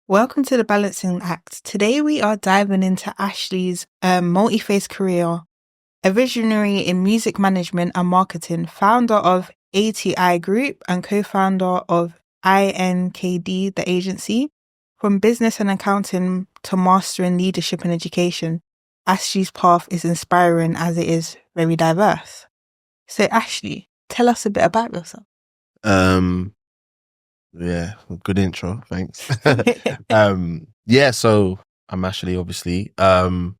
Welcome to the Balancing Act. Today we are diving into Ashley's multi-phase career, a visionary in music management and marketing, founder of A2i Group and co-founder of lnkd, the agency. From business and accounting to mastering leadership and education, Ashley's path is inspiring as it is very diverse. So Ashley, tell us a bit about yourself. Yeah, good intro, thanks. So I'm Ashley, obviously. Like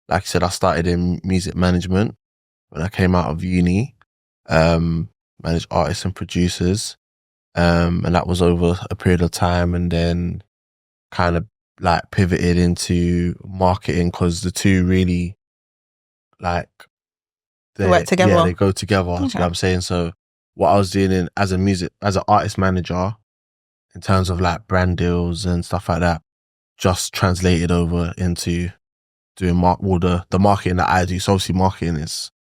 I said, I started in music management when I came out of uni. Managed artists and producers. And that was over a period of time, and then kind of like pivoted into marketing because the two really like They work together. Yeah, they go together. Okay. You know what I'm saying? So what I was doing as an artist manager, in terms of like brand deals and stuff like that, just translated over into doing the marketing that I do. So obviously marketing it's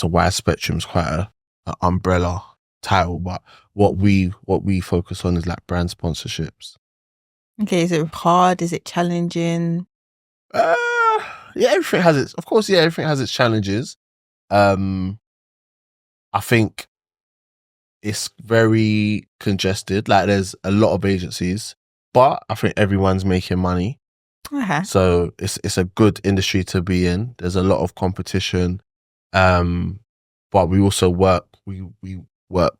a wide spectrum. It's quite a umbrella title, but what we focus on is like brand sponsorships. Okay, is it hard? Is it challenging? Everything has its challenges. I think it's very congested. Like there's a lot of agencies, but I think everyone's making money. Okay. So it's a good industry to be in. There's a lot of competition. But we also work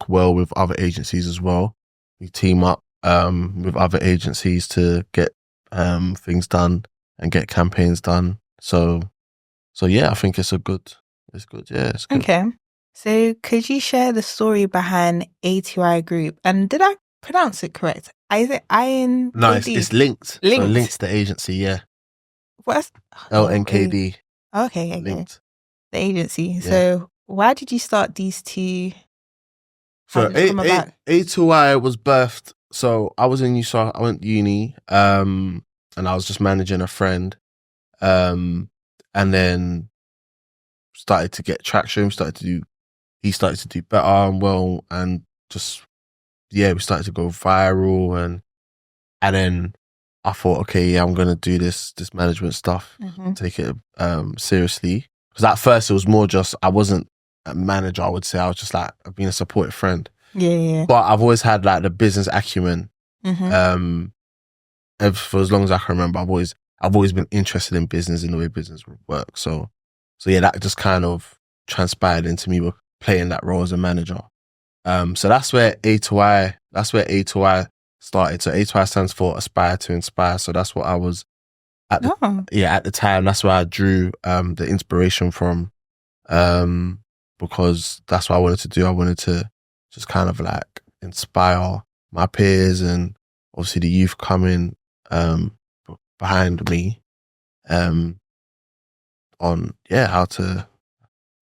well with other agencies as well. We team up with other agencies to get things done and get campaigns done. So yeah, I think it's good. Yeah, it's good. Okay. So could you share the story behind A2i Group? And did I pronounce it correct? Is it IN? No, it's linked. Linked. So linked the agency, yeah. What's LNKD. Okay. Linked. The agency. Yeah. So why did you start these two? So A2i was birthed. So I was in I went to uni, and I was just managing a friend, and then started to get traction. He started to do better and well, and just we started to go viral, and then I thought, okay, yeah, I'm gonna do this management stuff, take it seriously. Because at first it was more just I wasn't a manager. I would say I was just like being a supportive friend. Yeah. But I've always had like the business acumen. And for as long as I can remember, I've always been interested in business and the way business works. So yeah, that just kind of transpired into me playing that role as a manager. So that's where A2i started. So A2i stands for Aspire to Inspire. So that's what I was at the time. That's where I drew the inspiration from, because that's what I wanted to do. I wanted to just kind of like inspire my peers and obviously the youth coming behind me on how to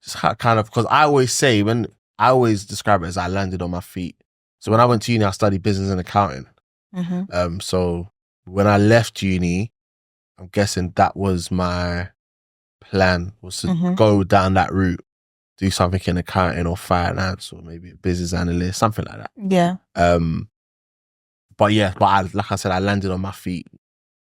just kind of, because I always describe it as I landed on my feet. So when I went to uni, I studied business and accounting. So when I left uni, I'm guessing that was my plan, was to go down that route, do something in accounting or finance or maybe a business analyst, something like that. Yeah. But like I said, I landed on my feet.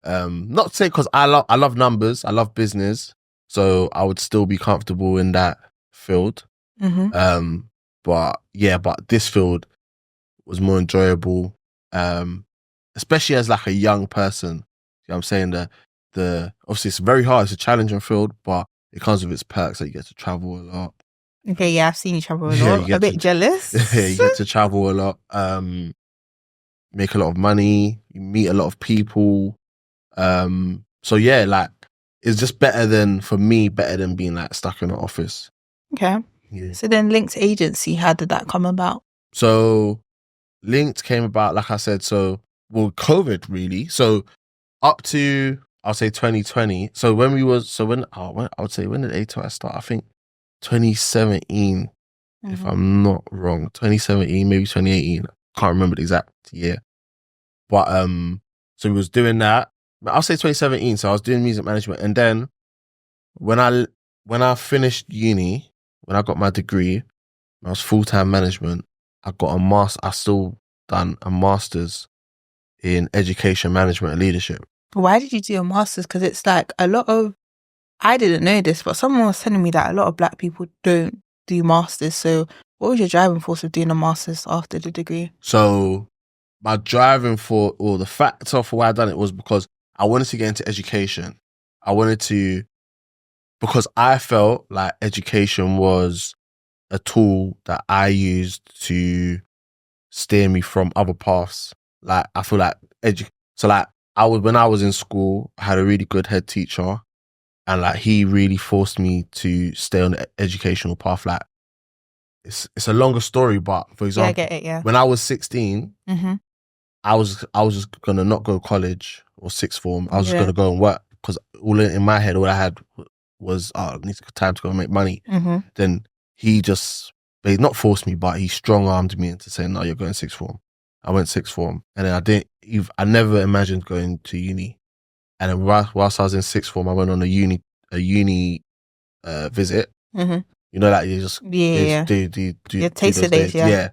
Not to say because I love numbers, I love business, so I would still be comfortable in that field. But this field was more enjoyable, especially as like a young person. You know what I'm saying? The obviously it's very hard, it's a challenging field, but it comes with its perks. That you get to travel a lot. Okay, yeah, I've seen you travel a lot. A bit jealous. Yeah, you get to travel a lot, make a lot of money, you meet a lot of people. So yeah, like it's just better than being like stuck in an office. Okay. Yeah. So then Linked Agency, how did that come about? So Linked came about, like I said, COVID really. So up to, I'll say 2020. So when I would say, when did A2i start? I think 2017, if I'm not wrong. 2017, maybe 2018. I can't remember the exact year. But so we was doing that. I'll say 2017. So I was doing music management, and then when I finished uni, when I got my degree, I was full-time management. I still done a master's in education management and leadership. Why did you do a master's? Because it's like a lot of, I didn't know this, but someone was telling me that a lot of Black people don't do masters. So what was your driving force of doing a master's after the degree? So my driving for, or the factor for why I done it was because I wanted to get into education. I wanted to, because I felt like education was a tool that I used to steer me from other paths. Like, I feel like when I was in school, I had a really good head teacher, and like he really forced me to stay on the educational path. Like, it's a longer story, but for example, I get it, yeah. When I was 16, Mm-hmm. I was just gonna not go to college or sixth form. I was just gonna go and work, because all in my head, all I had was, I need time to go and make money. Mm-hmm. Then he not forced me, but he strong armed me into saying, no, you're going sixth form. I went sixth form, and then I never imagined going to uni. And then whilst I was in sixth form, I went on a uni visit. Mm-hmm. You know, like you just do your taster days, yeah.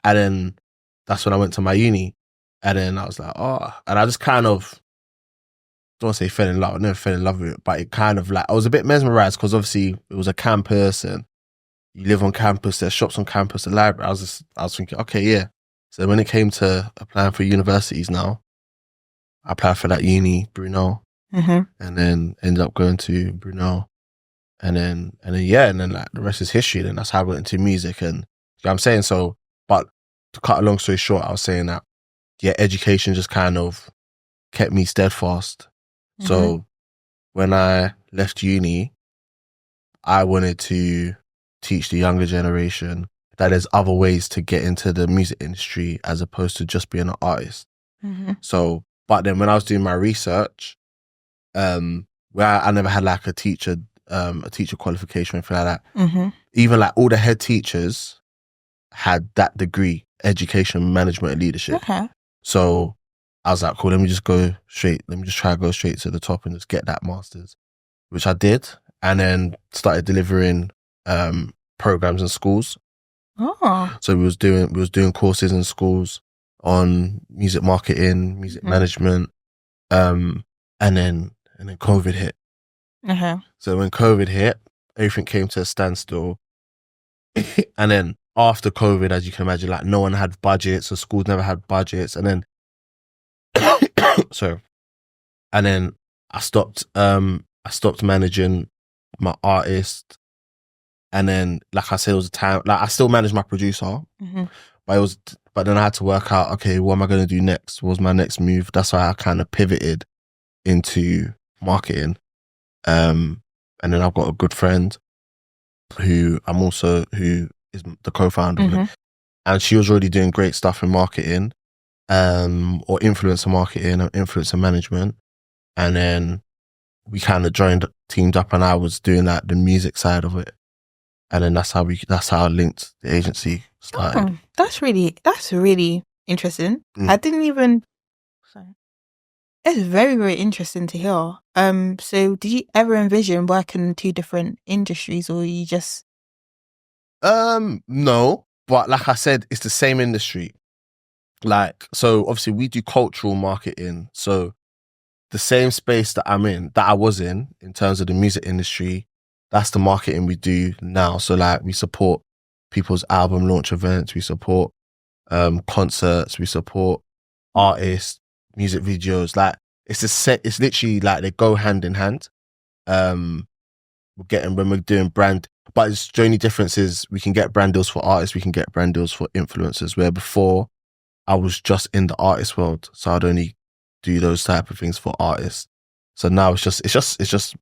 And then that's when I went to my uni, and then I was like, oh, and I just kind of, don't want to say fell in love. I never fell in love with it, but it kind of like, I was a bit mesmerized because obviously it was a campus and you live on campus, there's shops on campus, the library. I was thinking, okay, yeah. So when it came to applying for universities now, I applied for that uni, Brunel, mm-hmm. and then ended up going to Brunel. And then like the rest is history. Then that's how I got into music. And you know what I'm saying? So, but to cut a long story short, I was saying that, yeah, education just kind of kept me steadfast. Mm-hmm. So when I left uni, I wanted to teach the younger generation that there's other ways to get into the music industry as opposed to just being an artist. Mm-hmm. So, but then when I was doing my research, where I never had like a teacher qualification or anything like that, mm-hmm. even like all the head teachers had that degree, education management and leadership. Okay. So I was like, cool, let me just try to go straight to the top and just get that master's, which I did, and then started delivering programs in schools. Oh. So we was doing courses in schools on music marketing, music mm-hmm. management, and then COVID hit. Uh-huh. So when COVID hit, everything came to a standstill. And then after COVID, as you can imagine, like no one had budgets, so schools never had budgets. And then, and then I stopped managing my artist. And then, like I said, it was a time, like I still managed my producer, mm-hmm. but then I had to work out, okay, what am I going to do next? What was my next move? That's why I kind of pivoted into marketing. And then I've got a good friend who is the co-founder mm-hmm. of it. And she was already doing great stuff in marketing, or influencer marketing and influencer management. And then we kind of teamed up, and I was doing like the music side of it. And then that's how I linked the agency started. Oh, that's really interesting. Mm. I didn't even, sorry. It's very, very interesting to hear. So did you ever envision working in two different industries, or you just? No, but like I said, it's the same industry. Like, so obviously we do cultural marketing. So the same space that I was in terms of the music industry, that's the marketing we do now. So like we support people's album launch events, we support concerts, we support artists, music videos. Like it's literally like they go hand in hand. When we're doing brand, but the only difference is we can get brand deals for artists, we can get brand deals for influencers, where before I was just in the artist world, so I'd only do those type of things for artists. So now it's just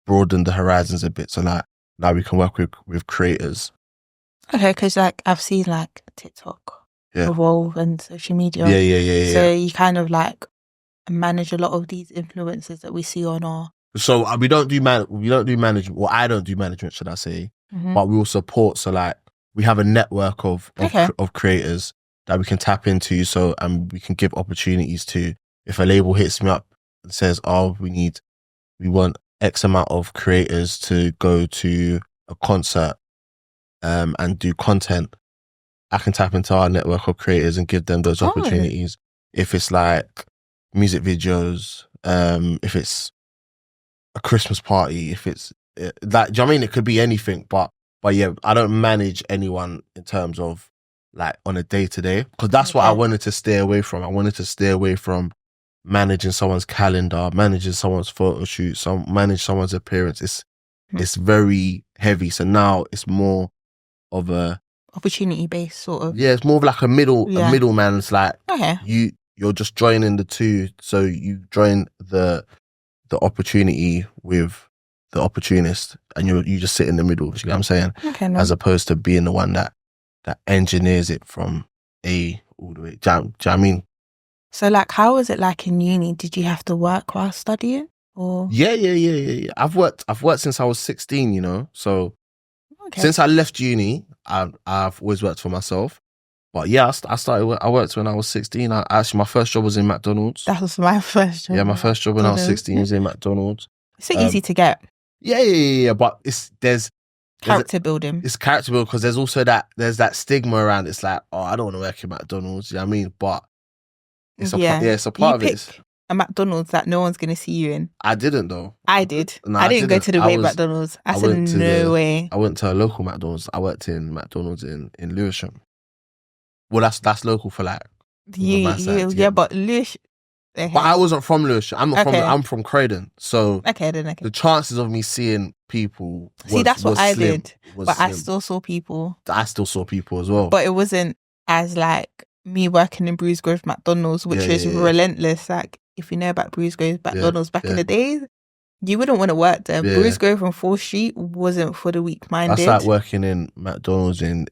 broadened the horizons a bit. So like now we can work with creators. Okay, because like I've seen like TikTok evolve and social media. Yeah. So you kind of like manage a lot of these influencers that we see on our. So we don't do management. Well, I don't do management, should I say? Mm-hmm. But we will support. So like we have a network of creators that we can tap into. So we can give opportunities to. If a label hits me up and says, "Oh, we want X amount of creators to go to a concert and do content," I can tap into our network of creators and give them those opportunities. if it's like music videos, if it's a Christmas party, if it's like, do you know what I mean? It could be anything, but yeah, I don't manage anyone in terms of like on a day to day, because that's what I wanted to stay away from. I wanted to stay away from managing someone's calendar, managing someone's photo shoot, manage someone's appearance. It's very heavy. So now it's more of a opportunity based sort of. Yeah, it's more of like a middleman. It's like you're just joining the two. So you join the opportunity with the opportunist, and you just sit in the middle. You know what I'm saying? Okay, as opposed to being the one that engineers it from A all the way. Do you know what I mean? So like, how was it like in uni? Did you have to work while studying? Or Yeah. I've worked since I was 16, you know. So since I left uni, I've always worked for myself. But yeah, I worked when I was 16. My first job was in McDonald's. That was my first job. Yeah, my first job when I was 16 was in McDonald's. It's so easy to get. Yeah. But there's character building. It's character building because there's also that stigma around. It's like, oh, I don't want to work in McDonald's. You know what I mean? But it's a part of it. A McDonald's that no one's going to see you in. I didn't though. I did. No, I didn't go to the Wave McDonald's. I said no way. I went to a local McDonald's. I worked in McDonald's in Lewisham. Well, that's local for like. But Lewisham. Okay. But I wasn't from Lewisham. I'm from Croydon. So the chances of me seeing people that's what I did. But I still saw people. I still saw people as well. But it wasn't as like me working in Bruce Grove McDonald's, which is relentless. Like if you know about Bruce Grove McDonald's back in the days, you wouldn't want to work there. Yeah. Bruce Grove on 4th Street wasn't for the weak-minded. That's like working in McDonald's in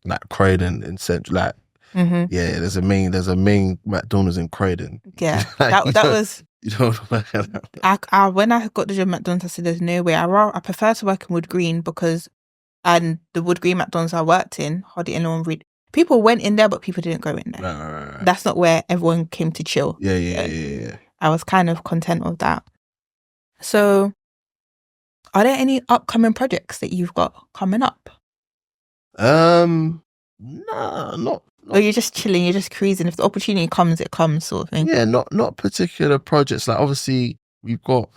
like Croydon in Central. Like there's a main McDonald's in Croydon. Yeah, like, that was. You don't work at that. When I got the job at McDonald's, I said, "There's no way." I prefer to work in Wood Green and the Wood Green McDonald's I worked in, hardly anyone read. People went in there, but people didn't go in there. Right. That's not where everyone came to chill. Yeah. I was kind of content with that. So, are there any upcoming projects that you've got coming up? No, not. Or you're just chilling, you're just cruising. If the opportunity comes, it comes, sort of thing. Yeah, not particular projects. Like obviously, we've got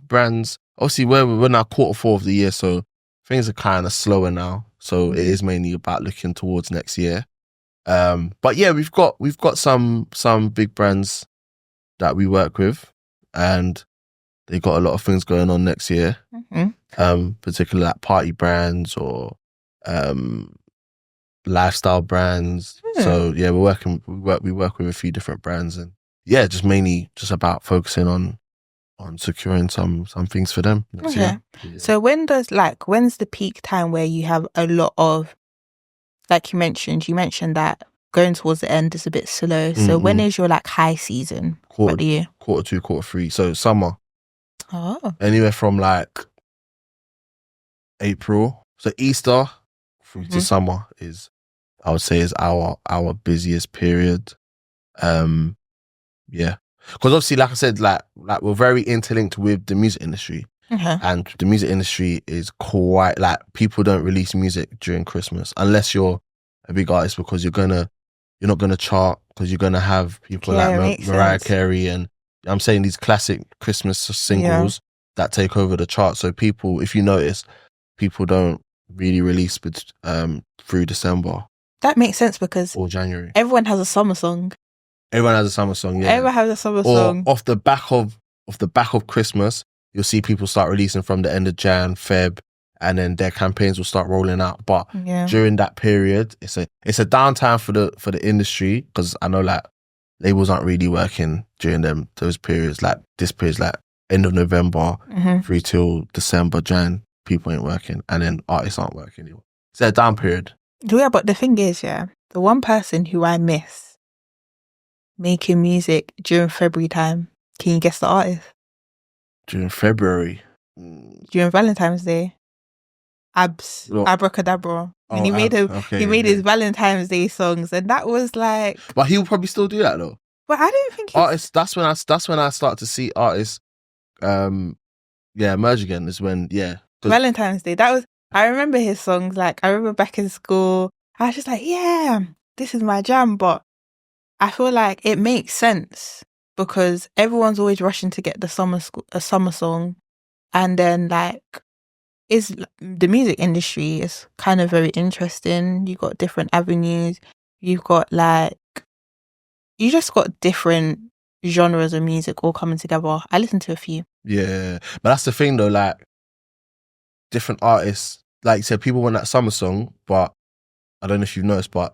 brands. Obviously, we're now Q4 of the year, so things are kind of slower now. So it is mainly about looking towards next year. But yeah, we've got some big brands that we work with, and they got a lot of things going on next year. Particularly like party brands or lifestyle brands. So yeah, we work with a few different brands, and yeah, just mainly just about focusing on securing some things for them next year. Yeah. So when's the peak time where you have a lot of, like you mentioned that going towards the end is a bit slow. So when is your like high season? Quarter 2, Q3. So summer. Oh. Anywhere from like April. So Easter through to summer is, I would say, is our busiest period. Yeah. Because obviously, like I said, like we're very interlinked with the music industry. And the music industry is quite like, people don't release music during Christmas unless you're a big artist, because you're not gonna chart, because you're gonna have people like Mariah Carey and I'm saying these classic Christmas singles that take over the chart. So people, if you notice, people don't really release through December. That makes sense because or January. Everyone has a summer song. Everyone has a summer song. Yeah. Everyone has a summer song. Off the back of Christmas, you'll see people start releasing from the end of Jan, Feb, and then their campaigns will start rolling out. But during that period, it's a downtime for the industry, because I know like labels aren't really working during those periods. Like this period's like end of November through till December, Jan. People ain't working, and then artists aren't working anymore. It's a down period. Yeah, but the thing is, the one person who I miss making music during February time, can you guess the artist? During February? During Valentine's Day. Abracadabra. And he made his Valentine's Day songs, and that was like... But he'll probably still do that though. But I don't think artists. That's when I start to see artists emerge again, is when Valentine's Day. I remember his songs. Like I remember back in school, I was just like, yeah, this is my jam. But I feel like it makes sense because everyone's always rushing to get a summer song, and then like is the music industry is kind of very interesting. You got different avenues. You've got like you just got different genres of music all coming together. I listen to a few. Yeah, but that's the thing though. Like different artists, like you said, people want that summer song, but I don't know if you've noticed, but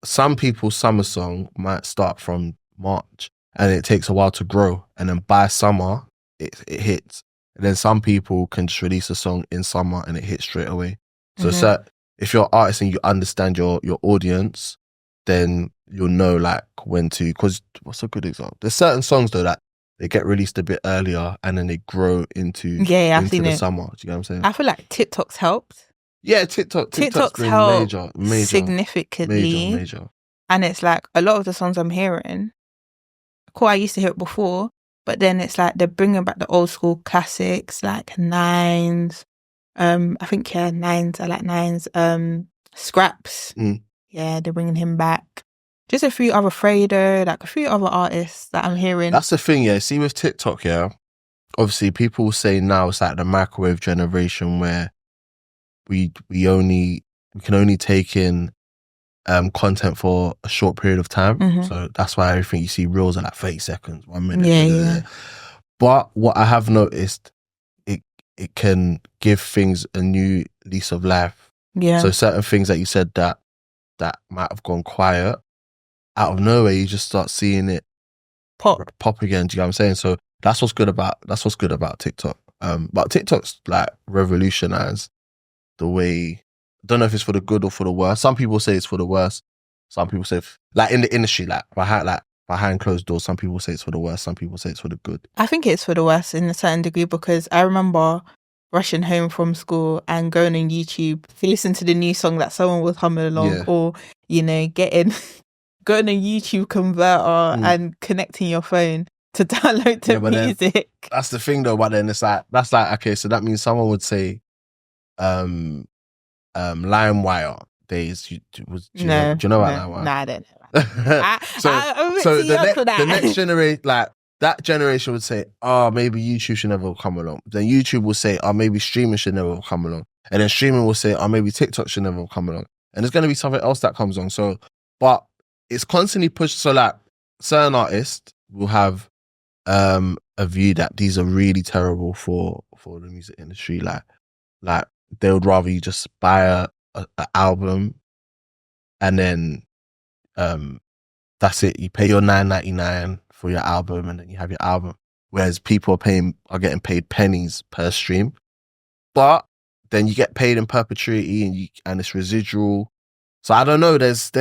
some people's summer song might start from March and it takes a while to grow, and then by summer it hits. And then some people can just release a song in summer and it hits straight away. So, if you're an artist and you understand your audience, then you'll know like when to. Because what's a good example? There's certain songs though that they get released a bit earlier and then they grow into I've seen the it. summer. Do you get what I'm saying? I feel like TikTok's helped. Yeah, TikTok's been helped major, significantly. Major. And it's like a lot of the songs I'm hearing, cool, I used to hear it before, but then it's like they're bringing back the old school classics like Nines. I think Nines. I like Nines. Scraps. Yeah, they're bringing him back. Just a few other Fredo, like a few other artists that I'm hearing. That's the thing, yeah. See with TikTok, yeah. Obviously, people say now it's like the microwave generation where we can only take in content for a short period of time. So that's why everything you see reels are like 30 seconds, 1 minute. Yeah. But what I have noticed, it can give things a new lease of life. Yeah. So certain things that you said that might have gone quiet, out of nowhere you just start seeing it pop again. Do you know what I'm saying? So that's what's good about TikTok. But TikTok's like revolutionized the way. I don't know if it's for the good or for the worse. Some people say it's for the worse. Some people say, like in the industry, like behind closed doors, some people say it's for the worse. Some people say it's for the good. I think it's for the worse in a certain degree because I remember rushing home from school and going on YouTube to listen to the new song that someone was humming along, or going on a YouTube converter and connecting your phone to download the music. That's the thing though. But then it's like okay, so that means someone would say, LimeWire days. Do you know about LimeWire? Nah, I don't know. So the next generation, like that generation would say, oh, maybe YouTube should never come along. Then YouTube will say, oh, maybe streaming should never come along. And then streaming will say, oh, maybe TikTok should never come along. And there's going to be something else that comes on. So, but it's constantly pushed. So like certain artists will have a view that these are really terrible for the music industry. Like they would rather you just buy a album and then that's it. You pay your $9.99 for your album and then you have your album. Whereas people are getting paid pennies per stream. But then you get paid in perpetuity and it's residual. So I don't know. There's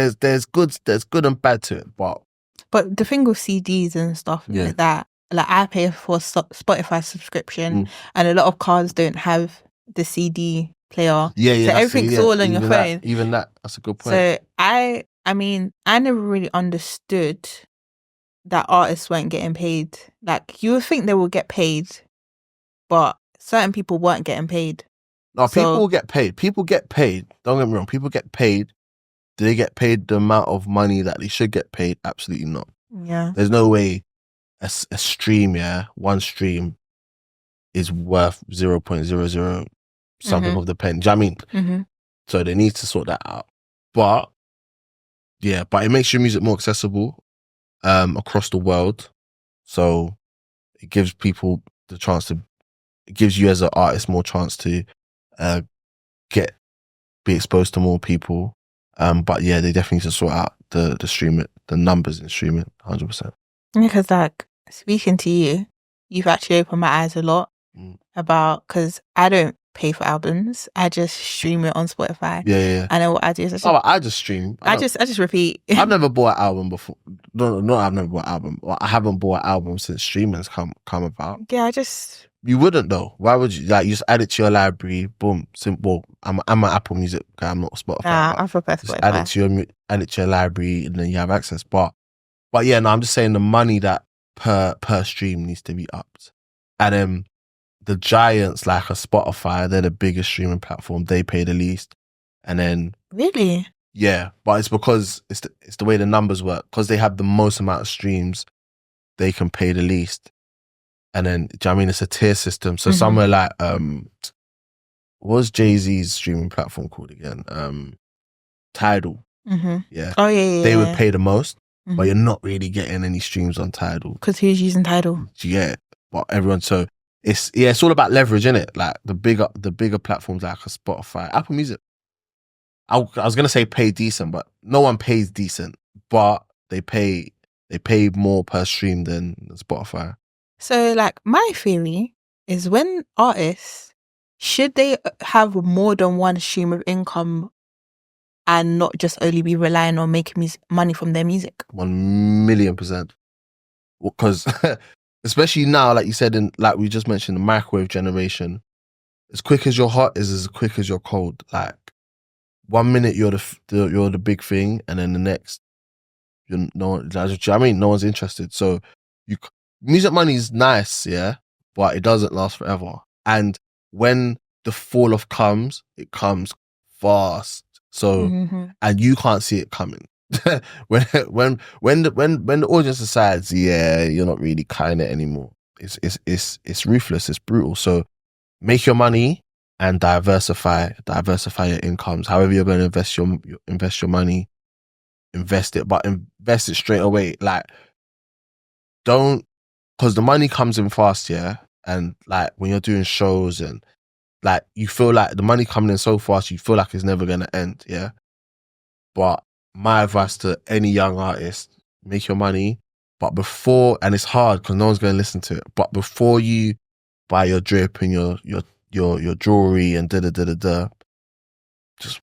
good and bad to it. But the thing with CDs and stuff like that, like I pay for Spotify subscription, and a lot of cars don't have the CD player. Yeah. So everything's all on your phone. That's a good point. So I mean, I never really understood that artists weren't getting paid. Like you would think they will get paid, but certain people weren't getting paid. No, people will get paid. People get paid. Don't get me wrong. People get paid. Do they get paid the amount of money that they should get paid? Absolutely not. Yeah. There's no way a stream, one stream is worth 0.00 something of the pen. Do you know what I mean? So they need to sort that out. But it makes your music more accessible across the world. So it gives people the chance to, it gives you as an artist more chance to be exposed to more people. But yeah, they definitely need to sort out the streaming, the numbers in streaming, 100%. Because like speaking to you, you've actually opened my eyes a lot about, because I don't pay for albums. I just stream it on Spotify. Yeah. And then what I do is I just stream. I just repeat. I've never bought an album before. No, I've never bought an album. Well, I haven't bought an album since streaming's come about. Yeah, You wouldn't though. Why would you? Like, you just add it to your library. Boom. Simple. I'm an Apple Music guy. I'm not Spotify. I prefer Spotify. Add it to your library, and then you have access. But yeah, no, I'm just saying the money that per stream needs to be upped. And the giants like a Spotify, they're the biggest streaming platform. They pay the least. And then really, Yeah, but it's because it's the way the numbers work. Because they have the most amount of streams, they can pay the least. And then, do you know what I mean? It's a tier system. So somewhere like, what was Jay-Z's streaming platform called again? Tidal. Yeah. Oh, yeah. They would pay the most, but you're not really getting any streams on Tidal. Because who's using Tidal? Yeah, but everyone. So it's all about leverage, innit? Like the bigger platforms like a Spotify, Apple Music. I was gonna say pay decent, but no one pays decent. But they pay more per stream than Spotify. So, like, my theory is when artists, should they have more than one stream of income and not just only be relying on making money from their music? 1,000,000%. Because especially now, like you said, like we just mentioned, the microwave generation, as quick as you're hot is as quick as you're cold. Like 1 minute you're the big thing, and then the next, no one's interested. So music money is nice, yeah, but it doesn't last forever. And when the fall off comes, it comes fast. So and you can't see it coming. when the audience decides, yeah, you're not really cutting it anymore. It's ruthless. It's brutal. So make your money and diversify your incomes. However you're going to invest your money, invest it, but invest it straight away. Like, don't, because the money comes in fast, yeah. And like when you're doing shows and like you feel like the money coming in so fast, you feel like it's never going to end, yeah. But my advice to any young artist: make your money, but before, and it's hard because no one's going to listen to it. But before you buy your drip and your jewelry and just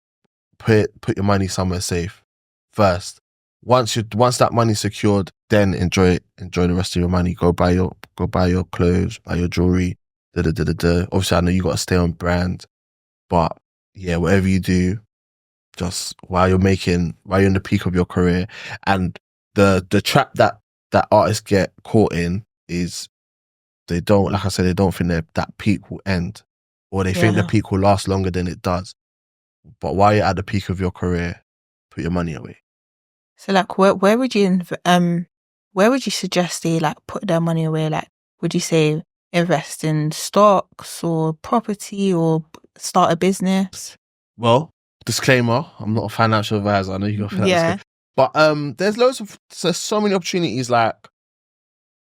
put your money somewhere safe first. Once that money's secured, then enjoy the rest of your money. Go buy your clothes, buy your jewelry. Obviously, I know you got to stay on brand, but yeah, whatever you do, just while you're in the peak of your career. And the trap that artists get caught in is they don't, like I said, they don't think that peak will end, or they think the peak will last longer than it does. But while you're at the peak of your career, put your money away. So, like, where would you suggest they like put their money away? Like, would you say invest in stocks or property or start a business? Well, disclaimer: I'm not a financial advisor. I know you got a financial, but there's so many opportunities. Like,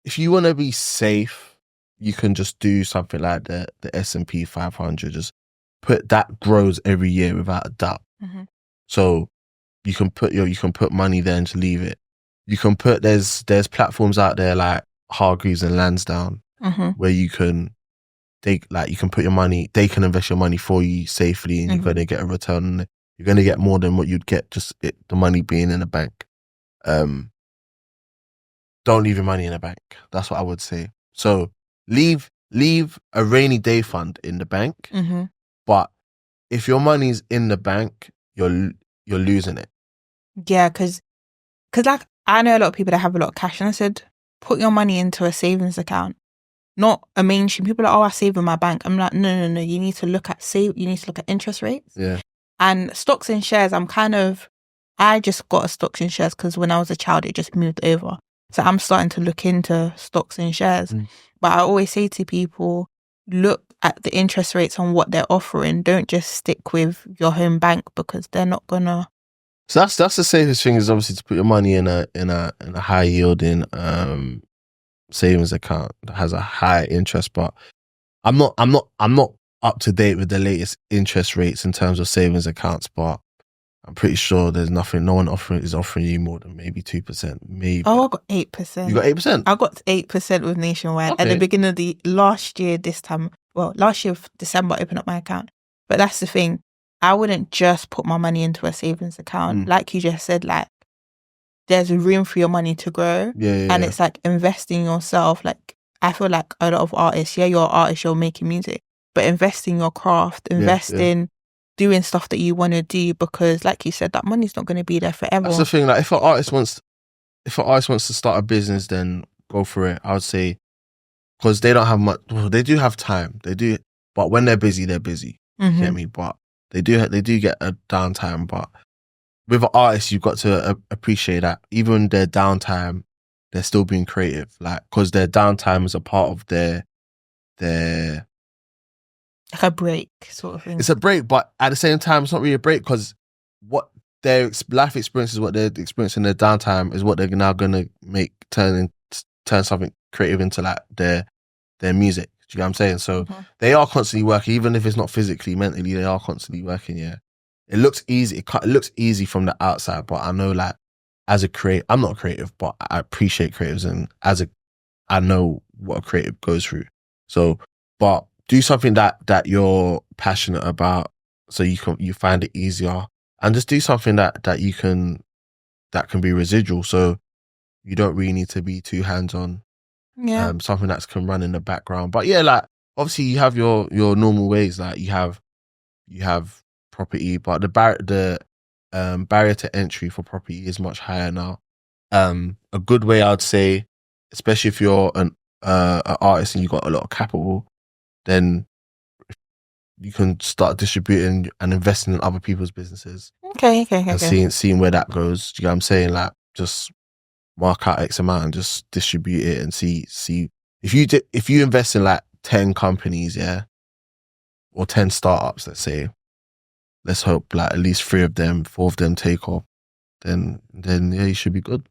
if you want to be safe, you can just do something like the S&P 500. Just put that grows every year without a doubt. So you can put money there and just leave it. You can put there's platforms out there like Hargreaves and Lansdowne where you can put your money. They can invest your money for you safely, and you're going to get a return on it. You're going to get more than what you'd get the money being in a bank. Don't leave your money in a bank. That's what I would say. So leave a rainy day fund in the bank. But if your money's in the bank, you're losing it. Yeah, because like I know a lot of people that have a lot of cash, and I said put your money into a savings account, not a mainstream. People are like, oh, I save in my bank. I'm like, no. You need to look at interest rates. Yeah. And stocks and shares. I just got a stocks and shares because when I was a child, it just moved over. So I'm starting to look into stocks and shares. But I always say to people, look at the interest rates on what they're offering. Don't just stick with your home bank because they're not gonna. So that's the safest thing, is obviously to put your money in a high yielding savings account that has a high interest. But I'm not up to date with the latest interest rates in terms of savings accounts, but I'm pretty sure there's nothing. No one is offering you more than maybe 2%. Maybe. Oh, I got 8%. You got 8%? I got 8% with Nationwide at the beginning of the last year. Last year of December, I opened up my account. But that's the thing. I wouldn't just put my money into a savings account. Like you just said, like there's room for your money to grow. And it's like investing yourself. Like I feel like a lot of artists, you're an artist, you're making music, but invest in your craft, invest in doing stuff that you want to do, because like you said, that money's not going to be there forever. That's the thing. Like if an artist wants to start a business, then go for it. I would say, because they don't have much. Well, they do have time. They do, but when they're busy, they're busy. You get me? But they do get a downtime. But with an artist, you've got to appreciate that even their downtime, they're still being creative. Like, because their downtime is a part of their like a break sort of thing. It's a break, but at the same time, it's not really a break because what their life experiences, what they're experiencing in their downtime, is what they're now gonna turn something creative into like their music. Do you know what I'm saying? So they are constantly working, even if it's not physically, mentally, they are constantly working. Yeah, it looks easy. It looks easy from the outside, but I know, like, as a creative, I'm not creative, but I appreciate creatives, and I know what a creative goes through. So, but do something that you're passionate about, so you find it easier, and just do something that can be residual, so you don't really need to be too hands on. Yeah. Something that can run in the background. But yeah, like, obviously you have your normal ways, like you have property, but the barrier to entry for property is much higher now. A good way, I'd say, especially if you're an artist and you got a lot of capital, then you can start distributing and investing in other people's businesses. Okay. And seeing where that goes. Do you know what I'm saying? Like, just mark out X amount and just distribute it and see if you invest in like 10 companies, yeah, or 10 startups, let's say, let's hope like at least 4 of them take off, then yeah, you should be good.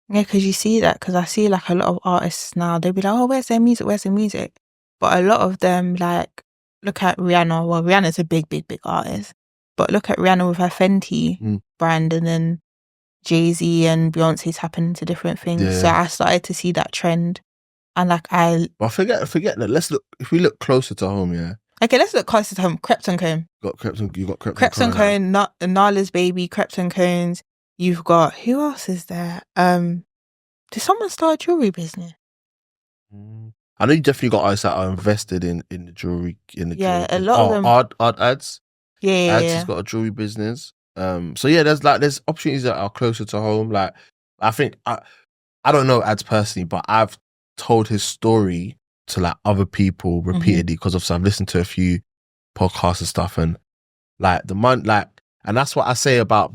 Yeah, because you see that, because I see like a lot of artists now, they'll be like, oh, where's their music? But a lot of them, like, look at Rihanna. Well, Rihanna's a big artist, but look at Rihanna with her Fenty brand, and then Jay-Z and Beyonce's happened to different things. Yeah. So I started to see that trend, and like But forget that. Let's look. If we look closer to home, yeah. Okay, let's look closer to home. Krypton Cone. You got Krypton Cone, Nala's baby, Krypton Cones. You've got, who else is there? Did someone start a jewelry business? I know you definitely got artists that are invested in the jewelry. A lot of them. Art ads. Yeah. Ads has got a jewelry business. So yeah, there's opportunities that are closer to home. Like, I think I don't know Ads personally, but I've told his story to like other people repeatedly because of I've listened to a few podcasts and stuff, and like and that's what I say about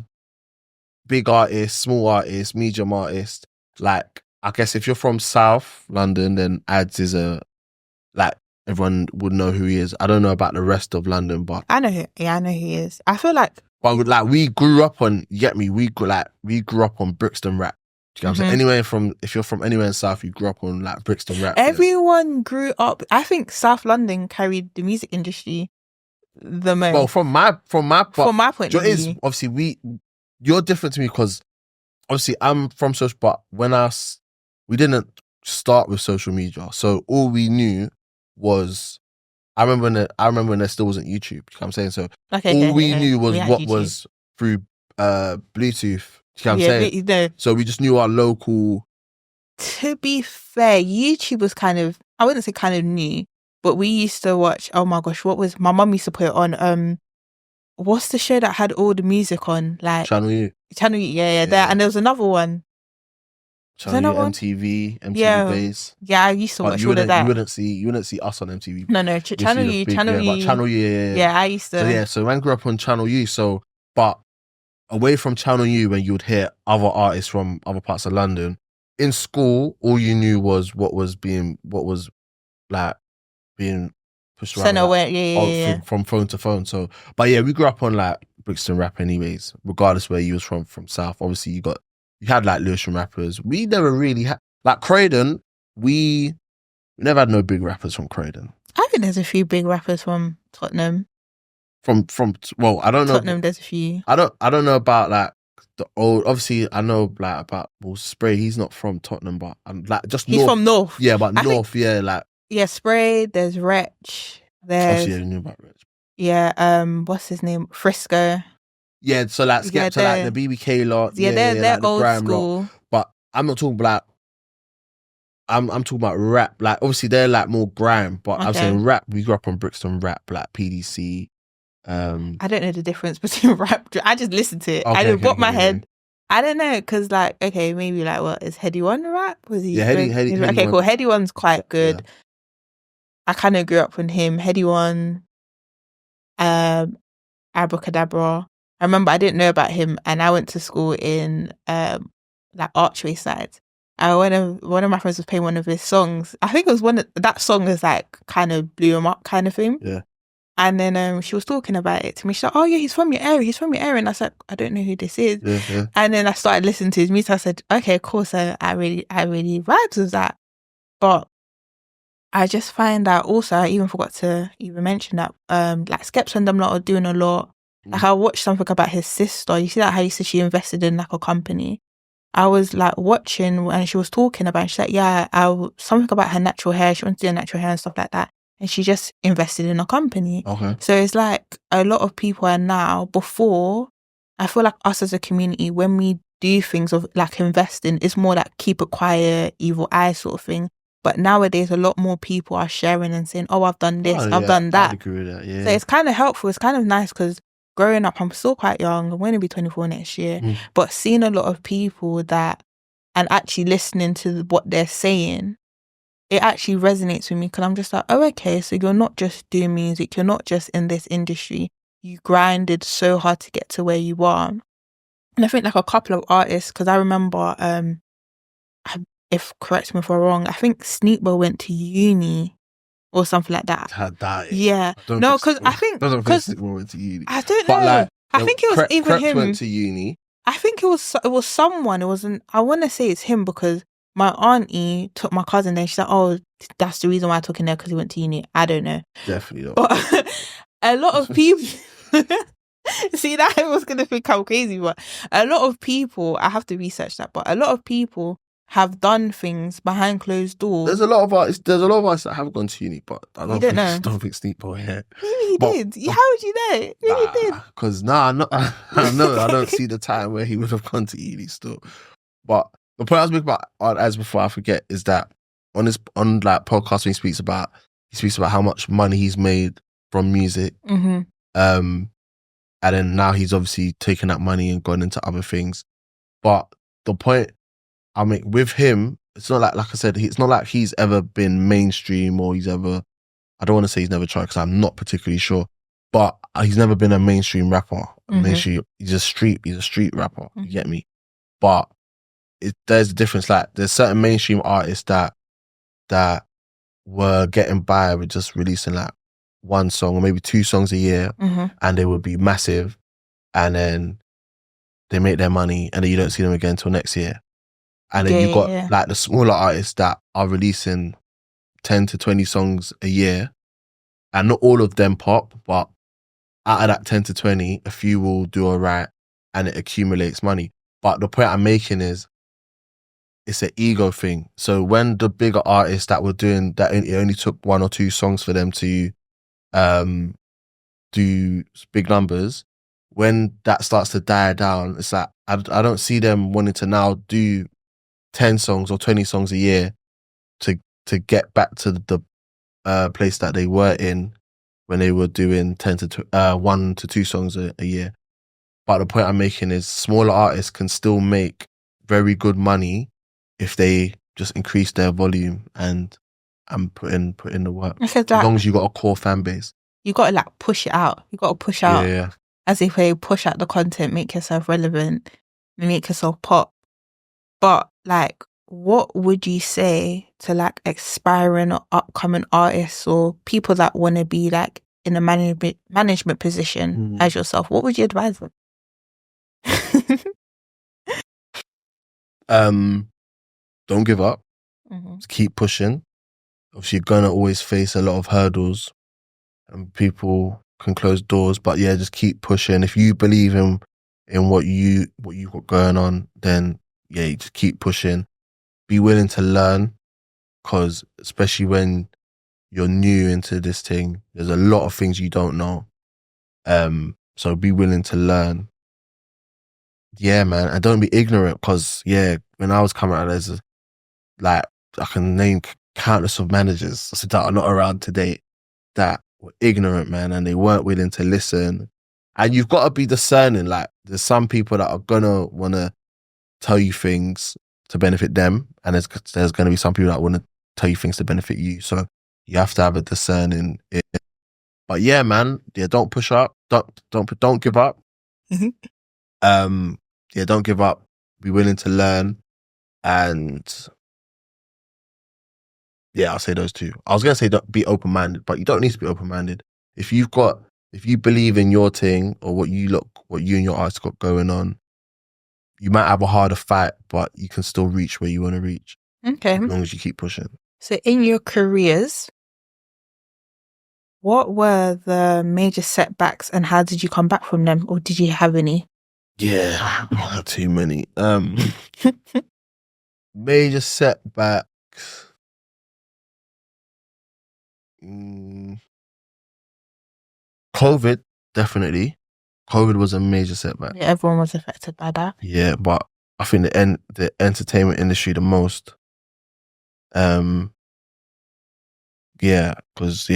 big artists, small artists, medium artists. Like, I guess if you're from South London, then Ads is like, everyone would know who he is. I don't know about the rest of London, but I know who he is. I feel like, but like, we grew up on, you get me? We grew up on Brixton rap. Do you know what I'm saying? If you're from anywhere in South, you grew up on like Brixton rap. Everyone grew up. I think South London carried the music industry the most. Well, from my point of view, obviously you're different to me because obviously I'm from social, but we didn't start with social media, so all we knew was, I remember when there still wasn't YouTube. You know what I'm saying? So all we knew was what YouTube was through Bluetooth. You know what I'm saying? So we just knew our local. To be fair, YouTube was I wouldn't say kind of new, but we used to watch, oh my gosh, my mum used to put it on, what's the show that had all the music on? Like Channel U. Yeah. There, and there was another one. Channel U, MTV Base. Yeah, I used to watch all of that. You wouldn't see us on MTV. No, Channel U. But Channel U, yeah. I used to. So man grew up on Channel U. So, but away from Channel U, when you would hear other artists from other parts of London, in school, all you knew was what was being pushed around, from phone to phone. So, but yeah, we grew up on like Brixton rap, anyways. Regardless where you was from South. Obviously, you had like Lewisham rappers. We never really had, like, Croydon. We never had no big rappers from Croydon. I think there's a few big rappers from Tottenham. Well, I don't know. Tottenham, there's a few. I don't know about like the old. Obviously, I know like about Spray. He's not from Tottenham, but I'm like just he's north. from North. Yeah, but North. Yeah, like Spray. There's Wretch. Obviously, I knew about Wretch. Yeah. What's his name? Frisco. Yeah, so like Skepta, like the BBK lot. Yeah, they're like old school. Lot. But I'm not talking about. I'm talking about rap. Like, obviously they're like more grime, but I'm saying rap. We grew up on Brixton rap, like PDC. I don't know the difference between rap. I just listened to it. I didn't put my head. I don't know, because like, okay, maybe like, what is Heady One rap? Was he? Yeah, Heady okay, One. Cool. Heady One's quite good. Yeah. I kind of grew up on him. Heady One, Abracadabra. I remember I didn't know about him, and I went to school in like Archway side. One of my friends was playing one of his songs. I think it was that song is like kind of blew him up kind of thing. Yeah. And then she was talking about it to me. She's like, "Oh yeah, he's from your area. He's from your area." And I said, "I don't know who this is." Yeah. And then I started listening to his music. I said, "Okay, cool." So I really vibes with that. But I just find that also, I even forgot to even mention that like Skeps and them lot are doing a lot. Like I watched something about his sister. You see that how you said she invested in like a company. I was like watching and she was talking about it. She's like, yeah, something about her natural hair. She wants to do natural hair and stuff like that. And she just invested in a company. Okay. So it's like a lot of people are now, before, I feel like us as a community, when we do things of like investing, it's more like keep it quiet, evil eye sort of thing. But nowadays, a lot more people are sharing and saying, oh, I've done this, I've done that. I agree with that, yeah. So it's kind of helpful. It's kind of nice because growing up, I'm still quite young. I'm going to be 24 next year. But seeing a lot of people that, and actually listening to what they're saying, it actually resonates with me because I'm just like, oh, okay, so you're not just doing music. You're not just in this industry. You grinded so hard to get to where you are. And I think like a couple of artists, because I remember, if correct me if I'm wrong, I think Sneakbo went to uni or something like that. Yeah. No, because I think Sneakbo went to uni. I don't know. Like, I think it was even him. Went to uni. I think it was someone. It wasn't. I want to say it's him because my auntie took my cousin there. She's like, oh, that's the reason why I took him there because he went to uni. I don't know. Definitely not. But a lot of people. See, that I was going to think I'm crazy, but a lot of people, I have to research that, but a lot of people have done things behind closed doors. There's a lot of artists that have gone to uni, but I don't think Sneakbo here. Maybe he did. How would you know? Maybe he did. Because I don't see the time where he would have gone to uni still. But the point I was making about as before I forget is that on like podcast when he speaks about how much money he's made from music. Mm-hmm. And then now he's obviously taken that money and gone into other things. But the point I mean, with him, it's not like I said, it's not like he's ever been mainstream or I don't want to say he's never tried because I'm not particularly sure, but he's never been a mainstream rapper. Mm-hmm. He's a street rapper, mm-hmm. You get me? But there's a difference. Like there's certain mainstream artists that were getting by with just releasing like one song or maybe 2 songs a year, mm-hmm. and they would be massive, and then they make their money and then you don't see them again until next year. And then you've got like the smaller artists that are releasing 10 to 20 songs a year, and not all of them pop, but out of that 10 to 20, a few will do all right and it accumulates money. But the point I'm making is it's an ego thing. So when the bigger artists that were doing that, it only took 1 or 2 songs for them to do big numbers, when that starts to die down, it's like I don't see them wanting to now do 10 songs or 20 songs a year to get back to the place that they were in when they were doing 1 to 2 songs a year. But the point I'm making is smaller artists can still make very good money if they just increase their volume and put in the work. As long as you got a core fan base. You got to like push it out. You got to push out. Yeah. As if they push out the content, make yourself relevant, make yourself pop. But like, what would you say to like aspiring or upcoming artists or people that want to be like in a management position as yourself? What would you advise them? Don't give up. Mm-hmm. Just keep pushing. Obviously, you're gonna always face a lot of hurdles, and people can close doors. But yeah, just keep pushing. If you believe in what you got going on, then yeah, you just keep pushing. Be willing to learn, because especially when you're new into this thing, there's a lot of things you don't know. So be willing to learn. Yeah, man, and don't be ignorant, because yeah, when I was coming out, there's like I can name countless of managers that are not around today that were ignorant, man, and they weren't willing to listen. And you've got to be discerning. Like there's some people that are gonna want to tell you things to benefit them, and there's going to be some people that want to tell you things to benefit you. So you have to have a discerning. But yeah, man, yeah, don't push up, don't give up. Yeah, don't give up. Be willing to learn, and yeah, I'll say those two. I was gonna say don't be open minded, but you don't need to be open minded. If you believe in your thing or what you and your artist got going on, you might have a harder fight, but you can still reach where you want to reach. Okay. As long as you keep pushing. So in your careers, what were the major setbacks and how did you come back from them? Or did you have any? Yeah, not too many. Major setbacks. COVID, definitely. COVID was a major setback. Yeah, everyone was affected by that. Yeah, but I think the entertainment industry the most. Yeah, because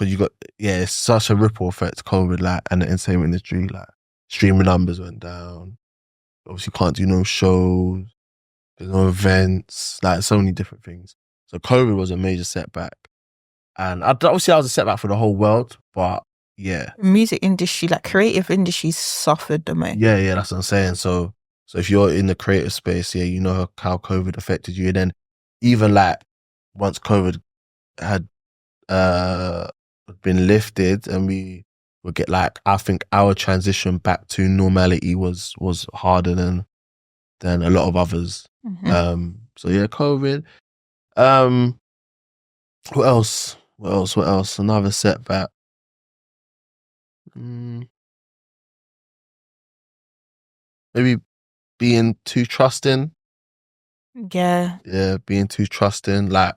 you got it's such a ripple effect, COVID, like, and the entertainment industry, like streaming numbers went down. Obviously, can't do no shows, there's no events, like so many different things. So COVID was a major setback, and obviously that was a setback for the whole world. But yeah, music industry, like creative industries, suffered the most. Yeah, that's what I'm saying. So if you're in the creative space, you know how COVID affected you, and then even like once COVID had been lifted, and we would get like, I think our transition back to normality was harder than a lot of others. So yeah, COVID. What else? Another setback. Maybe being too trusting. Yeah, being too trusting. Like,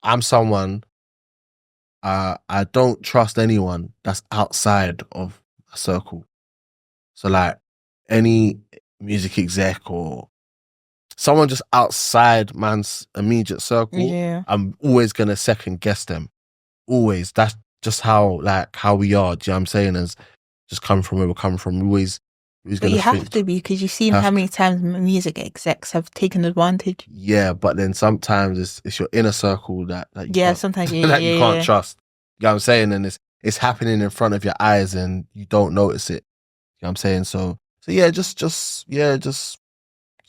I'm someone, I don't trust anyone that's outside of a circle. So like any music exec or someone just outside man's immediate circle, I'm always gonna second guess them. Always. That's just how we are. Do you know what I'm saying? As just coming from where we're coming from, but you have to be, because you've seen how many times music execs have taken advantage. Yeah, but then sometimes it's your inner circle that you sometimes you can't trust. You know what I'm saying? And it's happening in front of your eyes and you don't notice it. You know what I'm saying? So yeah, just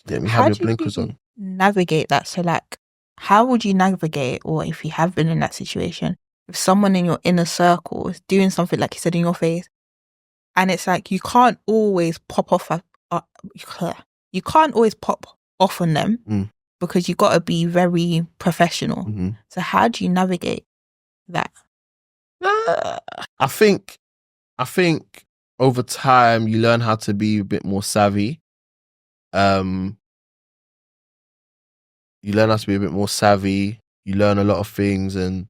have your blinkers on. Navigate that? So like, how would you navigate, or if you have been in that situation, if someone in your inner circle is doing something like you said in your face, and it's like you can't always pop off you can't always pop off on them because you got to be very professional. So how do you navigate that? I think over time you learn how to be a bit more savvy. You learn how to be a bit more savvy. You learn a lot of things, and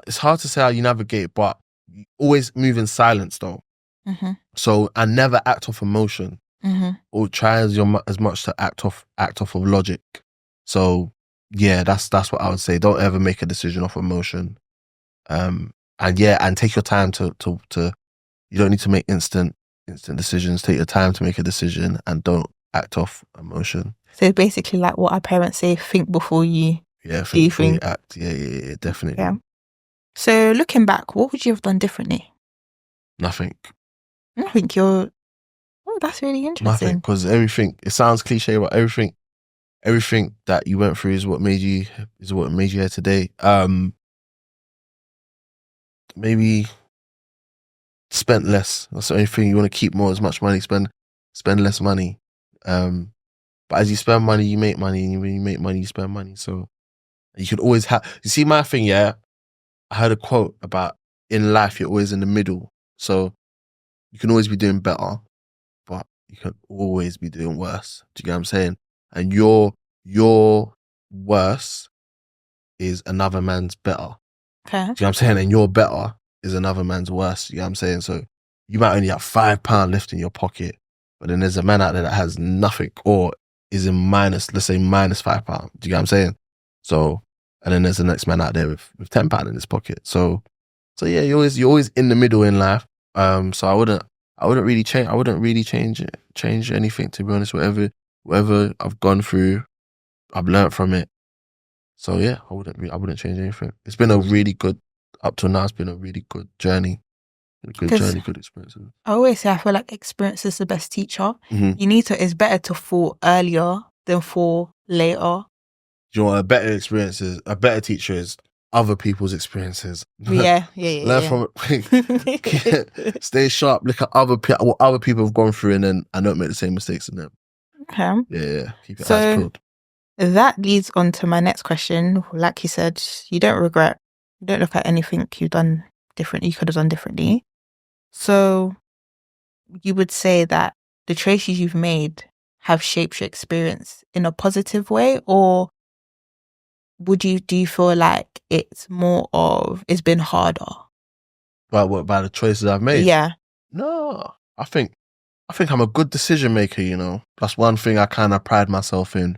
it's hard to say how you navigate, but you always move in silence though. So, and never act off emotion, or try as much to act off of logic. So yeah, that's what I would say. Don't ever make a decision off emotion. And take your time to you don't need to make instant decisions. Take your time to make a decision and don't act off emotion. So basically like what our parents say, think before you think before you act. Yeah, definitely. Yeah. So looking back, what would you have done differently? Nothing. That's really interesting. Nothing, because everything, it sounds cliche, but everything that you went through is what made you here today. Maybe spent less. That's the only thing. You want to keep more, as much money, spend less money. But as you spend money, you make money, and when you make money, you spend money. So you could always have. You see, my thing, yeah. I heard a quote about, in life you're always in the middle. So you can always be doing better, but you can always be doing worse. Do you get what I'm saying? And your worse is another man's better. Okay. Do you know what I'm saying? And your better is another man's worse. You know what I'm saying? So you might only have £5 left in your pocket, but then there's a man out there that has nothing, or is in minus, let's say minus £5. Do you get what I'm saying? So, and then there's the next man out there with £10 in his pocket. So yeah, you're always in the middle in life. So I wouldn't really change anything, to be honest. Whatever I've gone through, I've learned from it. So yeah, I wouldn't change anything. It's been a really good up till now, it's been a really good journey. Good experiences. I always say I feel like experience is the best teacher. Mm-hmm. It's better to fall earlier than fall later. You know what, a better teacher is other people's experiences. Yeah. Learn from it. Stay sharp, look at what other people have gone through, and then I don't make the same mistakes in them. Okay. Yeah. Keep your eyes peeled. That leads on to my next question. Like you said, you don't regret, you don't look at anything you've done different, you could have done differently. So you would say that the choices you've made have shaped your experience in a positive way, or do you feel like it's been harder? By the choices I've made? Yeah. No, I think I'm a good decision maker, you know. That's one thing I kind of pride myself in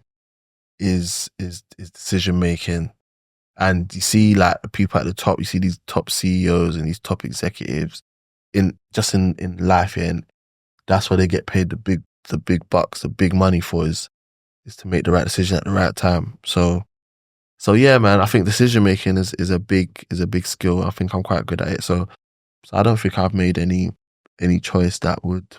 is decision making. And you see like people at the top, you see these top CEOs and these top executives in life here, and that's where they get paid the big bucks, the big money for is to make the right decision at the right time. So yeah, man, I think decision making is a big skill. I think I'm quite good at it. So I don't think I've made any choice that would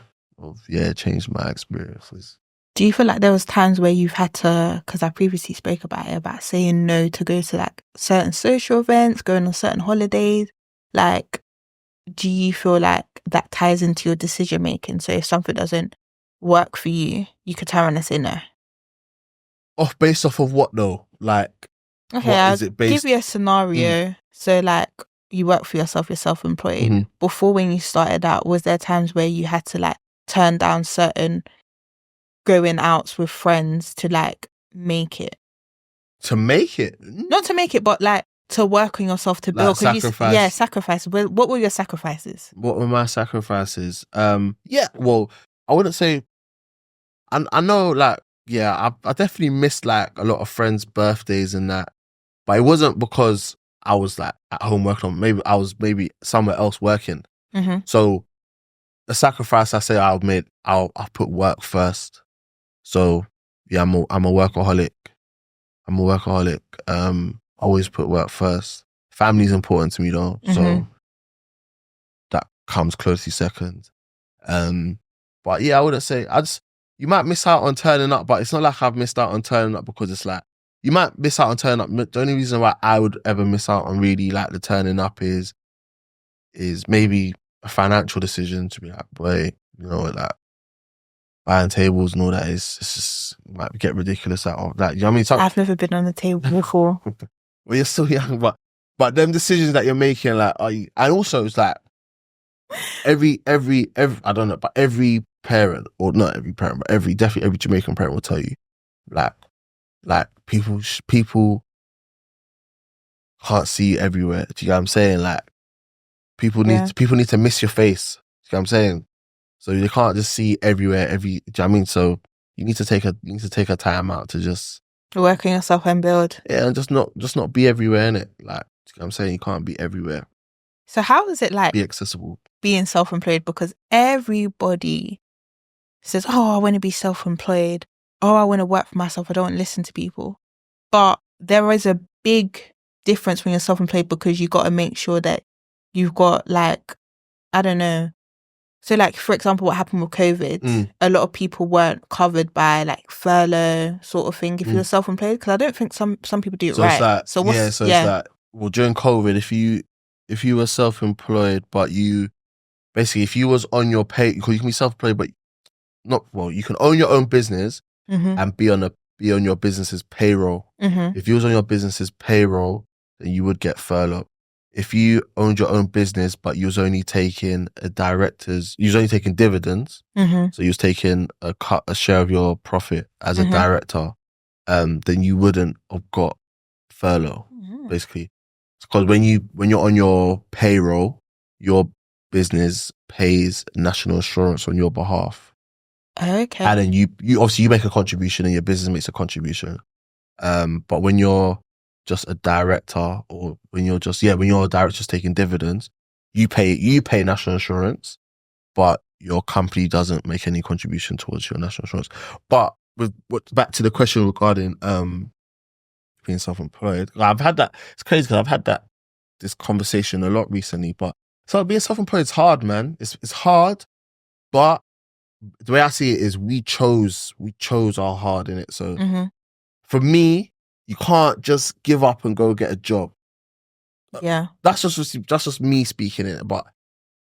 change my experiences. Do you feel like there was times where you've had to, because I previously spoke about it, about saying no to go to like certain social events, going on certain holidays? Like, do you feel like that ties into your decision making? So if something doesn't work for you, you could turn around and say no. Based off of what though? Like, okay, I'll give you a scenario. So like, you work for yourself, you're self-employed. Mm-hmm. Before, when you started out, was there times where you had to like turn down certain going outs with friends to like make it? To make it? Not to make it, but like to work on yourself to build. Like sacrifice. Sacrifice. What were your sacrifices? What were my sacrifices? Well, I wouldn't say. I know, like, I definitely missed like a lot of friends' birthdays and that, but it wasn't because I was like at home working on. Maybe I was somewhere else working. Mm-hmm. So the sacrifice I say I'll put work first. So yeah, I'm a workaholic. Always put work first. Family's important to me though, so that comes closely second. But yeah, I wouldn't say you might miss out on turning up, but it's not like I've missed out on turning up because it's like you might miss out on turning up. The only reason why I would ever miss out on really like the turning up is maybe a financial decision to be like, boy, you know, like buying tables and all that it's just might get ridiculous out of that. You know what I mean? I've never been on a table before. Well, you're still young, but them decisions that you're making, like, and also it's like every I don't know, but every parent, or not every parent, but definitely every Jamaican parent will tell you, like people can't see you everywhere. Do you know what I'm saying? Like people need to miss your face. Do you know what I'm saying? So you can't just see everywhere. Do you know what I mean? So you need to take a time out to just work on yourself and build. Yeah, and just not be everywhere, innit? Like, do you know what I'm saying? You can't be everywhere. So how is it like be accessible being self-employed? Because everybody says, oh, I want to be self-employed. Oh, I want to work for myself. I don't want to listen to people. But there is a big difference when you're self-employed because you got to make sure that you've got like, I don't know. So like, for example, what happened with COVID, a lot of people weren't covered by like furlough sort of thing if you're self-employed, because I don't think some people do it right. It's like, it's like, well, during COVID, if you were self-employed, but you basically, if you was on your pay, because you can be self-employed, but you can own your own business and be on your business's payroll. If you was on your business's payroll, then you would get furlough. If you owned your own business, but you was only taking dividends, so you was taking a share of your profit as a director, then you wouldn't have got furlough, basically. Because when you're on your payroll, your business pays national insurance on your behalf. Okay. And then you obviously you make a contribution and your business makes a contribution. But when you're just a director, or when you're a director just taking dividends, you pay national insurance, but your company doesn't make any contribution towards your national insurance. But back to the question regarding being self-employed, I've had that. It's crazy because I've had that this conversation a lot recently, but so being self-employed is hard, man. It's hard, but the way I see it is we chose our hard in it. So for me, you can't just give up and go get a job. Yeah. That's just me speaking it, but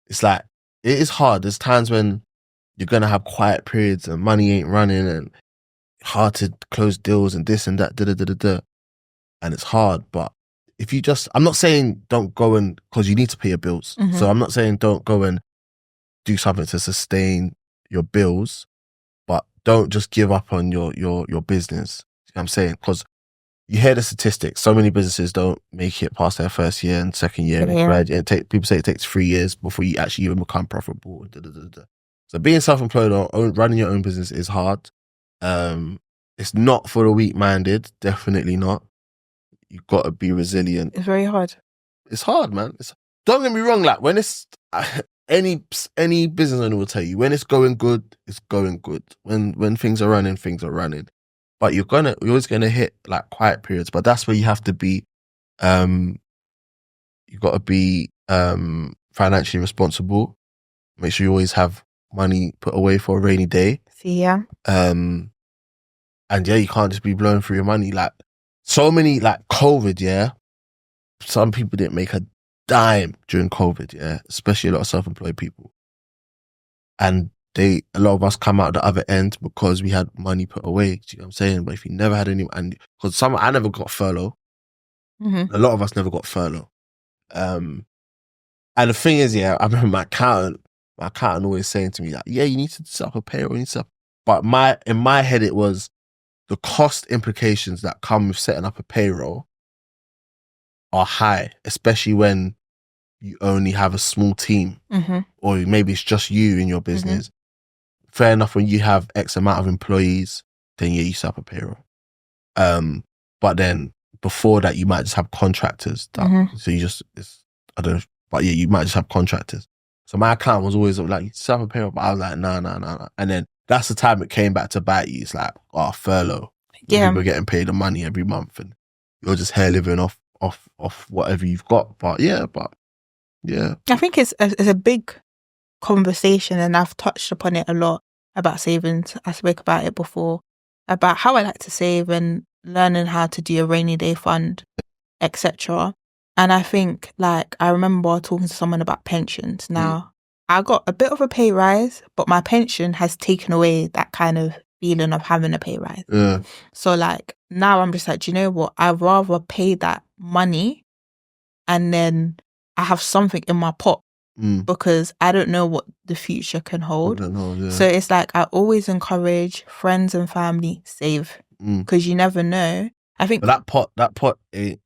it's like, it is hard. There's times when you're going to have quiet periods and money ain't running and hard to close deals and this and that, and it's hard. But if you just, I'm not saying don't go and, because you need to pay your bills. So I'm not saying don't go and do something to sustain your bills, but don't just give up on your business. You know what I'm saying? Because you hear the statistics. So many businesses don't make it past their first year and second year. People say it takes 3 years before you actually even become profitable. So being self-employed or running your own business is hard. It's not for the weak-minded. Definitely not. You've got to be resilient. It's very hard. It's hard, man. Don't get me wrong. Like when it's any business owner will tell you, when it's going good, it's going good. When things are running, things are running. But you're always gonna hit like quiet periods. But that's where you have to be. You've got to be financially responsible. Make sure you always have money put away for a rainy day. Yeah. And yeah, you can't just be blowing through your money. Like so many, like COVID. Yeah, some people didn't make a dime during COVID. Yeah, especially a lot of self-employed people, and a lot of us come out the other end because we had money put away. Do you know what I'm saying? But if you never had any, and because I never got furlough. A lot of us never got furlough. And the thing is, yeah, I remember my accountant always saying to me, like, yeah, you need to set up a payroll, but in my head it was the cost implications that come with setting up a payroll are high, especially when you only have a small team, or maybe it's just you in your business. Fair enough, when you have X amount of employees, then yeah, you set up a payroll. But then before that, you might just have contractors. So I don't know, but yeah, you might just have contractors. So my account was always like, you set up a payroll, but I was like, no. And then that's the time it came back to bite you. It's like, furlough. Yeah. People are getting paid the money every month and you're just here living off whatever you've got. But yeah. I think it's a big conversation, and I've touched upon it a lot about savings. I spoke about it before, about how I like to save and learning how to do a rainy day fund, etc. And I think, like, I remember talking to someone about pensions. Now, I got a bit of a pay rise, but my pension has taken away that kind of feeling of having a pay rise. Yeah. So, like, now I'm just like, do you know what? I'd rather pay that money and then I have something in my pot because I don't know what the future can hold. I don't know, yeah. So it's like I always encourage friends and family, save, because you never know. I think but that pot ain't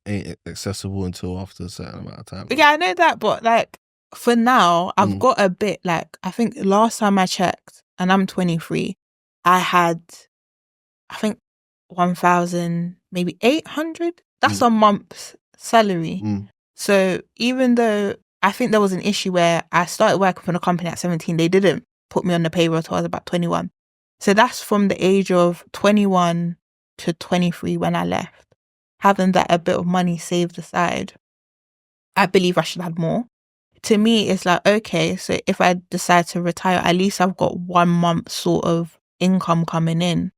accessible until after a certain amount of time. Yeah, I know that, but like for now, I've got a bit. Like I think last time I checked, and I'm 23, I had, I think 1,000, maybe 800. That's a month's salary. So even though I think there was an issue where I started working for the company at 17, they didn't put me on the payroll until I was about 21. So that's from the age of 21 to 23 when I left. Having that a bit of money saved aside, I believe I should have more. To me, it's like, okay, so if I decide to retire, at least I've got 1 month sort of income coming in.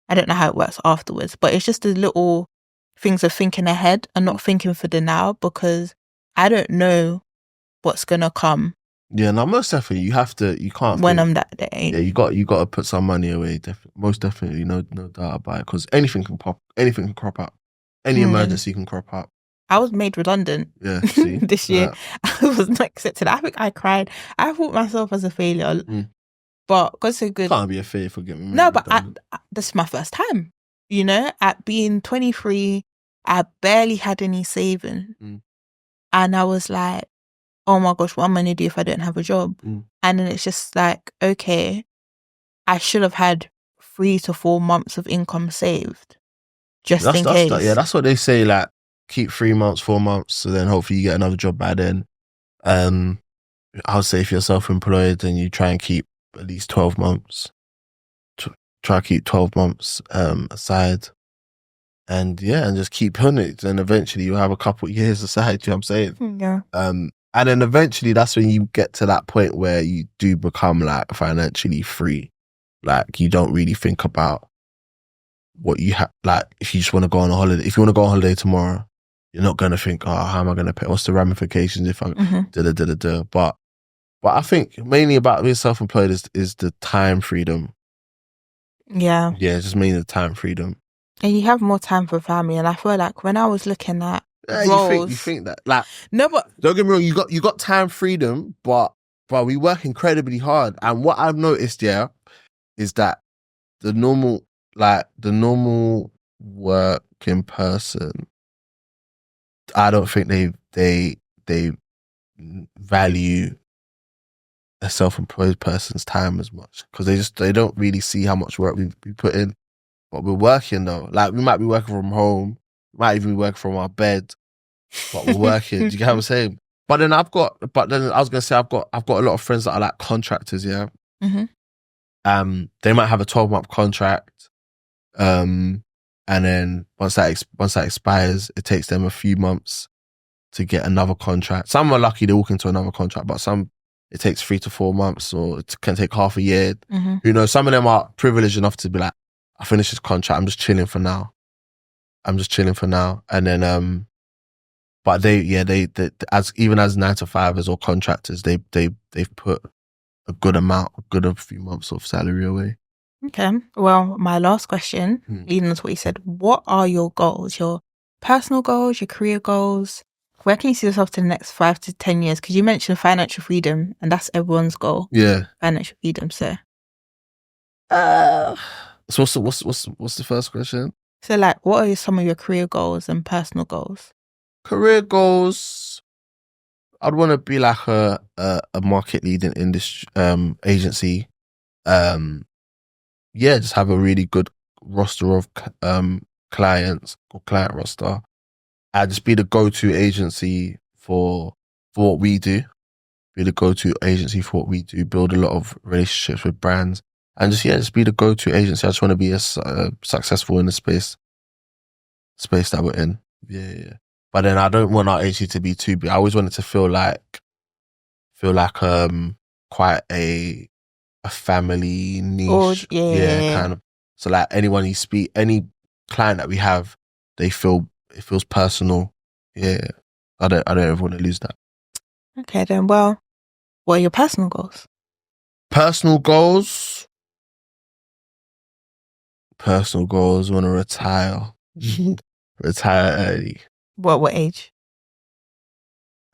I don't know how it works afterwards, but it's just the little things of thinking ahead and not thinking for the now, because I don't know what's going to come. Yeah, no, most definitely. You can't. When I'm that age. Yeah, you got to put some money away. Most definitely, no doubt about it. Because anything can crop up. Any emergency can crop up. I was made redundant. Yeah, see, this year. I was not accepted. I think I cried. I thought myself as a failure. But God so good. Can't be a failure for getting made redundant. But this is my first time. You know, at being 23, I barely had any saving. And I was like, oh my gosh, what am I going to do if I don't have a job? And then it's just like, okay, I should have had 3 to 4 months of income saved. Just in case. That's what they say, like, keep 3 months, 4 months, so then hopefully you get another job by then. I would say if you're self-employed, then you try and keep at least 12 months. Try to keep 12 months aside. and just keep on it. And eventually you'll have a couple of years aside, you know what I'm saying? Yeah. And then eventually that's when you get to that point where you do become like financially free. Like you don't really think about what you have. Like if you just want to go on a holiday, if you want to go on holiday tomorrow, you're not going to think, oh, how am I going to pay? What's the ramifications if I But I think mainly about being self-employed is the time freedom. Yeah. Yeah, just mainly the time freedom. And you have more time for family. And I feel like when I was looking at roles, you think that, like, no, but don't get me wrong, you got time freedom, but we work incredibly hard. And what I've noticed, is that the normal working person, I don't think they value a self-employed person's time as much, because they don't really see how much work we put in. But we're working though. Like we might be working from home, we might even be working from our bed, but we're working. Do you get what I'm saying? But then I was gonna say I've got a lot of friends that are like contractors. Yeah. Mm-hmm. They might have a 12-month contract, and then once that expires, it takes them a few months to get another contract. Some are lucky they walk into another contract, but some it takes 3 to 4 months, or it can take half a year. Mm-hmm. You know, some of them are privileged enough to be like, I finished this contract, I'm just chilling for now. And then but they as 9-to-5ers or contractors, they've put a good few months of salary away. Okay. Well, my last question, leading on to what you said, what are your goals? Your personal goals, your career goals? Where can you see yourself to the next 5 to 10 years? Because you mentioned financial freedom, and that's everyone's goal. Yeah. Financial freedom, so. So what's the first question? So like, what are some of your career goals and personal goals? Career goals, I'd want to be like a market leading industry agency. Just have a really good roster of clients or client roster. I'd just be the go-to agency for what we do. Be the go-to agency for what we do. Build a lot of relationships with brands, and just be the go-to agency. I just want to be successful in the space that we're in. Yeah. But then I don't want our agency to be too big. I always want it to feel like quite a family niche. Kind of. So like any client that we have, it feels personal. Yeah. I don't ever want to lose that. Okay then, well, what are your personal goals? Personal goals, I want to retire. Retire early. What age?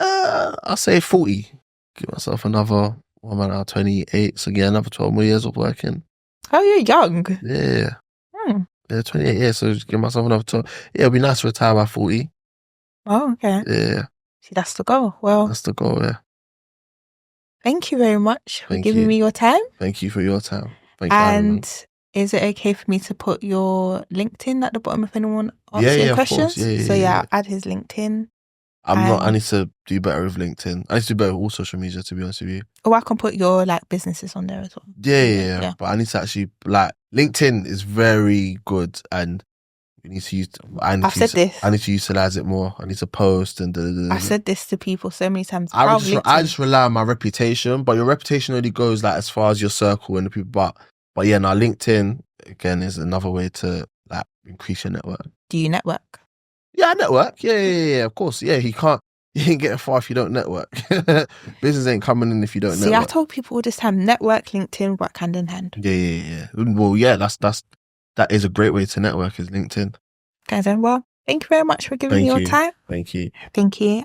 I'll say 40. Give myself another, what am I now, 28, so yeah, another 12 more years of working. Oh, you're young. Yeah. Yeah, 28 years, so just give myself another 12. Yeah, it'd be nice to retire by 40. Oh, okay. Yeah. See, that's the goal. Well, that's the goal, yeah. Thank you very much for giving me your time. Thank you for your time. And is it okay for me to put your LinkedIn at the bottom if anyone asks you questions? I'll add his LinkedIn. I need to do better with LinkedIn. I need to do better with all social media, to be honest with you. Oh, I can put your like businesses on there as well. Yeah. But I need to actually, like, LinkedIn is very good, and we need to use. I need to utilize it more. I need to post and. I've said this to people so many times. I just rely on my reputation, but your reputation only goes like as far as your circle and the people. But yeah, now LinkedIn again is another way to like increase your network. Do you network? Yeah, I network. Yeah, of course. Yeah, you ain't getting far if you don't network. Business ain't coming in if you don't network. See, I told people all this time, network, LinkedIn, work hand in hand. Yeah. Well, yeah, that is a great way to network, is LinkedIn. Okay, then, well, thank you very much for giving me your time. Thank you.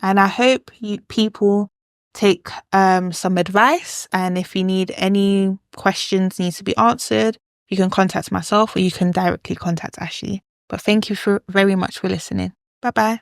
And I hope people take some advice, and if you need any questions need to be answered, you can contact myself or you can directly contact Ashley. But thank you very much for listening. Bye-bye.